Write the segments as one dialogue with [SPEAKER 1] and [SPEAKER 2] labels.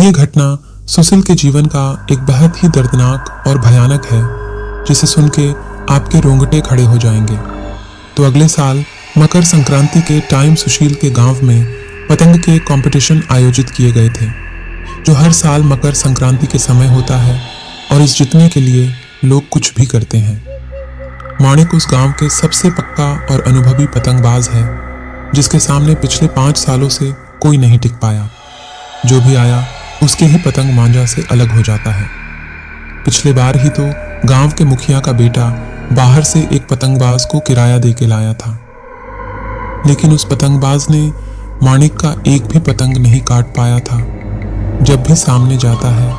[SPEAKER 1] ये घटना सुशील के जीवन का एक बहुत ही दर्दनाक और भयानक है, जिसे सुन के आपके रोंगटे खड़े हो जाएंगे। तो अगले साल मकर संक्रांति के टाइम सुशील के गांव में पतंग के कंपटीशन आयोजित किए गए थे, जो हर साल मकर संक्रांति के समय होता है और इस जीतने के लिए लोग कुछ भी करते हैं। माणिक उस गांव के सबसे पक्का और अनुभवी पतंगबाज है, जिसके सामने पिछले 5 सालों से कोई नहीं टिक पाया। जो भी आया उसके ही पतंग मांझा से अलग हो जाता है। पिछले बार ही तो गांव के मुखिया का बेटा बाहर से एक पतंगबाज को किराया दे के लाया था, लेकिन उस पतंगबाज ने माणिक का एक भी पतंग नहीं काट पाया था। जब भी सामने जाता है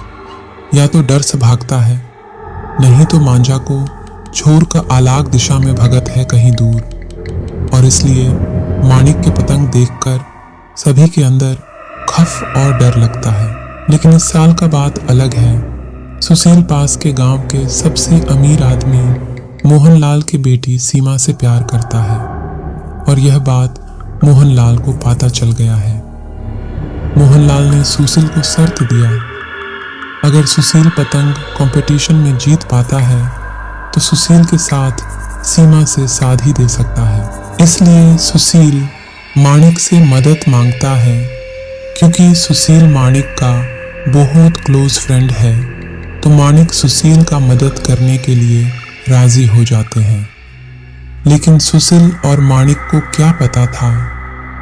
[SPEAKER 1] या तो डर से भागता है, नहीं तो मांझा को छोर का आलाग दिशा में भगत है कहीं दूर। और इसलिए माणिक के पतंग देखकर सभी के अंदर खौफ और डर लगता है। लेकिन इस साल का बात अलग है। सुशील पास के गांव के सबसे अमीर आदमी मोहनलाल की बेटी सीमा से प्यार करता है, और यह बात मोहनलाल को पता चल गया है। मोहनलाल ने सुशील को शर्त दिया, अगर सुशील पतंग कंपटीशन में जीत पाता है तो सुशील के साथ सीमा से शादी दे सकता है। इसलिए सुशील माणिक से मदद मांगता है, क्योंकि सुशील माणिक का बहुत क्लोज फ्रेंड है, तो माणिक सुशील का मदद करने के लिए राजी हो जाते हैं। लेकिन सुशील और माणिक को क्या पता था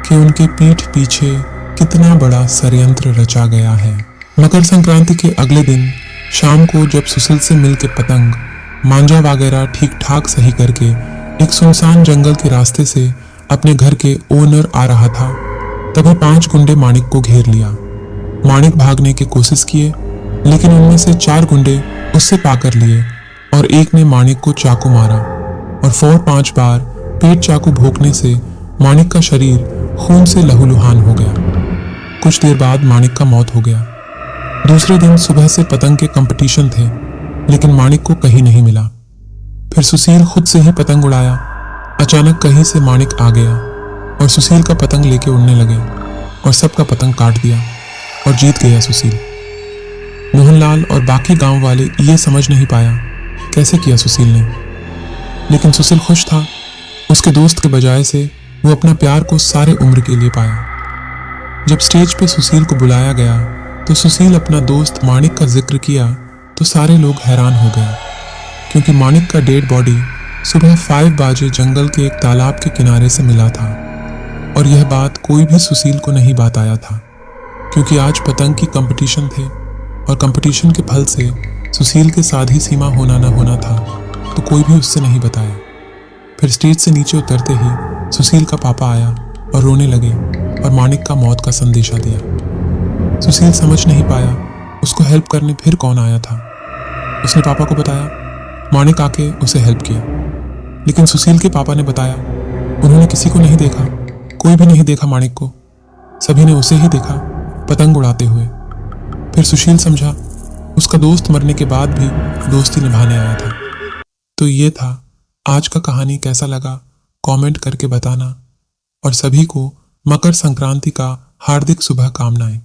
[SPEAKER 1] कि उनके पीठ पीछे कितना बड़ा षड्यंत्र रचा गया है। मकर संक्रांति के अगले दिन शाम को जब सुशील से मिलकर पतंग मांझा वगैरह ठीक ठाक सही करके एक सुनसान जंगल के रास्ते से अपने घर के ओनर आ रहा था, तभी 5 गुंडे माणिक को घेर लिया। माणिक भागने की कोशिश किए, लेकिन उनमें से 4 गुंडे उससे पाकर लिए और एक ने माणिक को चाकू मारा और 4-5 बार पेट चाकू भोंकने से माणिक का शरीर खून से लहूलुहान हो गया। कुछ देर बाद माणिक का मौत हो गया। दूसरे दिन सुबह से पतंग के कंपटीशन थे, लेकिन माणिक को कहीं नहीं मिला। फिर सुशील खुद से ही पतंग उड़ाया। अचानक कहीं से माणिक आ गया और सुशील का पतंग लेके उड़ने लगे और सबका पतंग काट दिया और जीत गया सुशील। मोहनलाल और बाकी गांव वाले ये समझ नहीं पाया कैसे किया सुशील ने, लेकिन सुशील खुश था। उसके दोस्त के बजाय से वो अपना प्यार को सारे उम्र के लिए पाया। जब स्टेज पे सुशील को बुलाया गया तो सुशील अपना दोस्त माणिक का जिक्र किया तो सारे लोग हैरान हो गए, क्योंकि माणिक का डेड बॉडी सुबह 5 बजे जंगल के एक तालाब के किनारे से मिला था। और यह बात कोई भी सुशील को नहीं बताया था, क्योंकि आज पतंग की कंपटीशन थे और कंपटीशन के फल से सुशील के साथ ही सीमा होना न होना था, तो कोई भी उससे नहीं बताया। फिर स्टेज से नीचे उतरते ही सुशील का पापा आया और रोने लगे और माणिक का मौत का संदेशा दिया। सुशील समझ नहीं पाया उसको हेल्प करने फिर कौन आया था। उसने पापा को बताया, माणिक आके उसे हेल्प किया, लेकिन सुशील के पापा ने बताया उन्होंने किसी को नहीं देखा, कोई भी नहीं देखा माणिक को, सभी ने उसे ही देखा पतंग उड़ाते हुए। फिर सुशील समझा उसका दोस्त मरने के बाद भी दोस्ती निभाने आया था। तो ये था आज का कहानी। कैसा लगा कमेंट करके बताना, और सभी को मकर संक्रांति का हार्दिक शुभकामनाएं।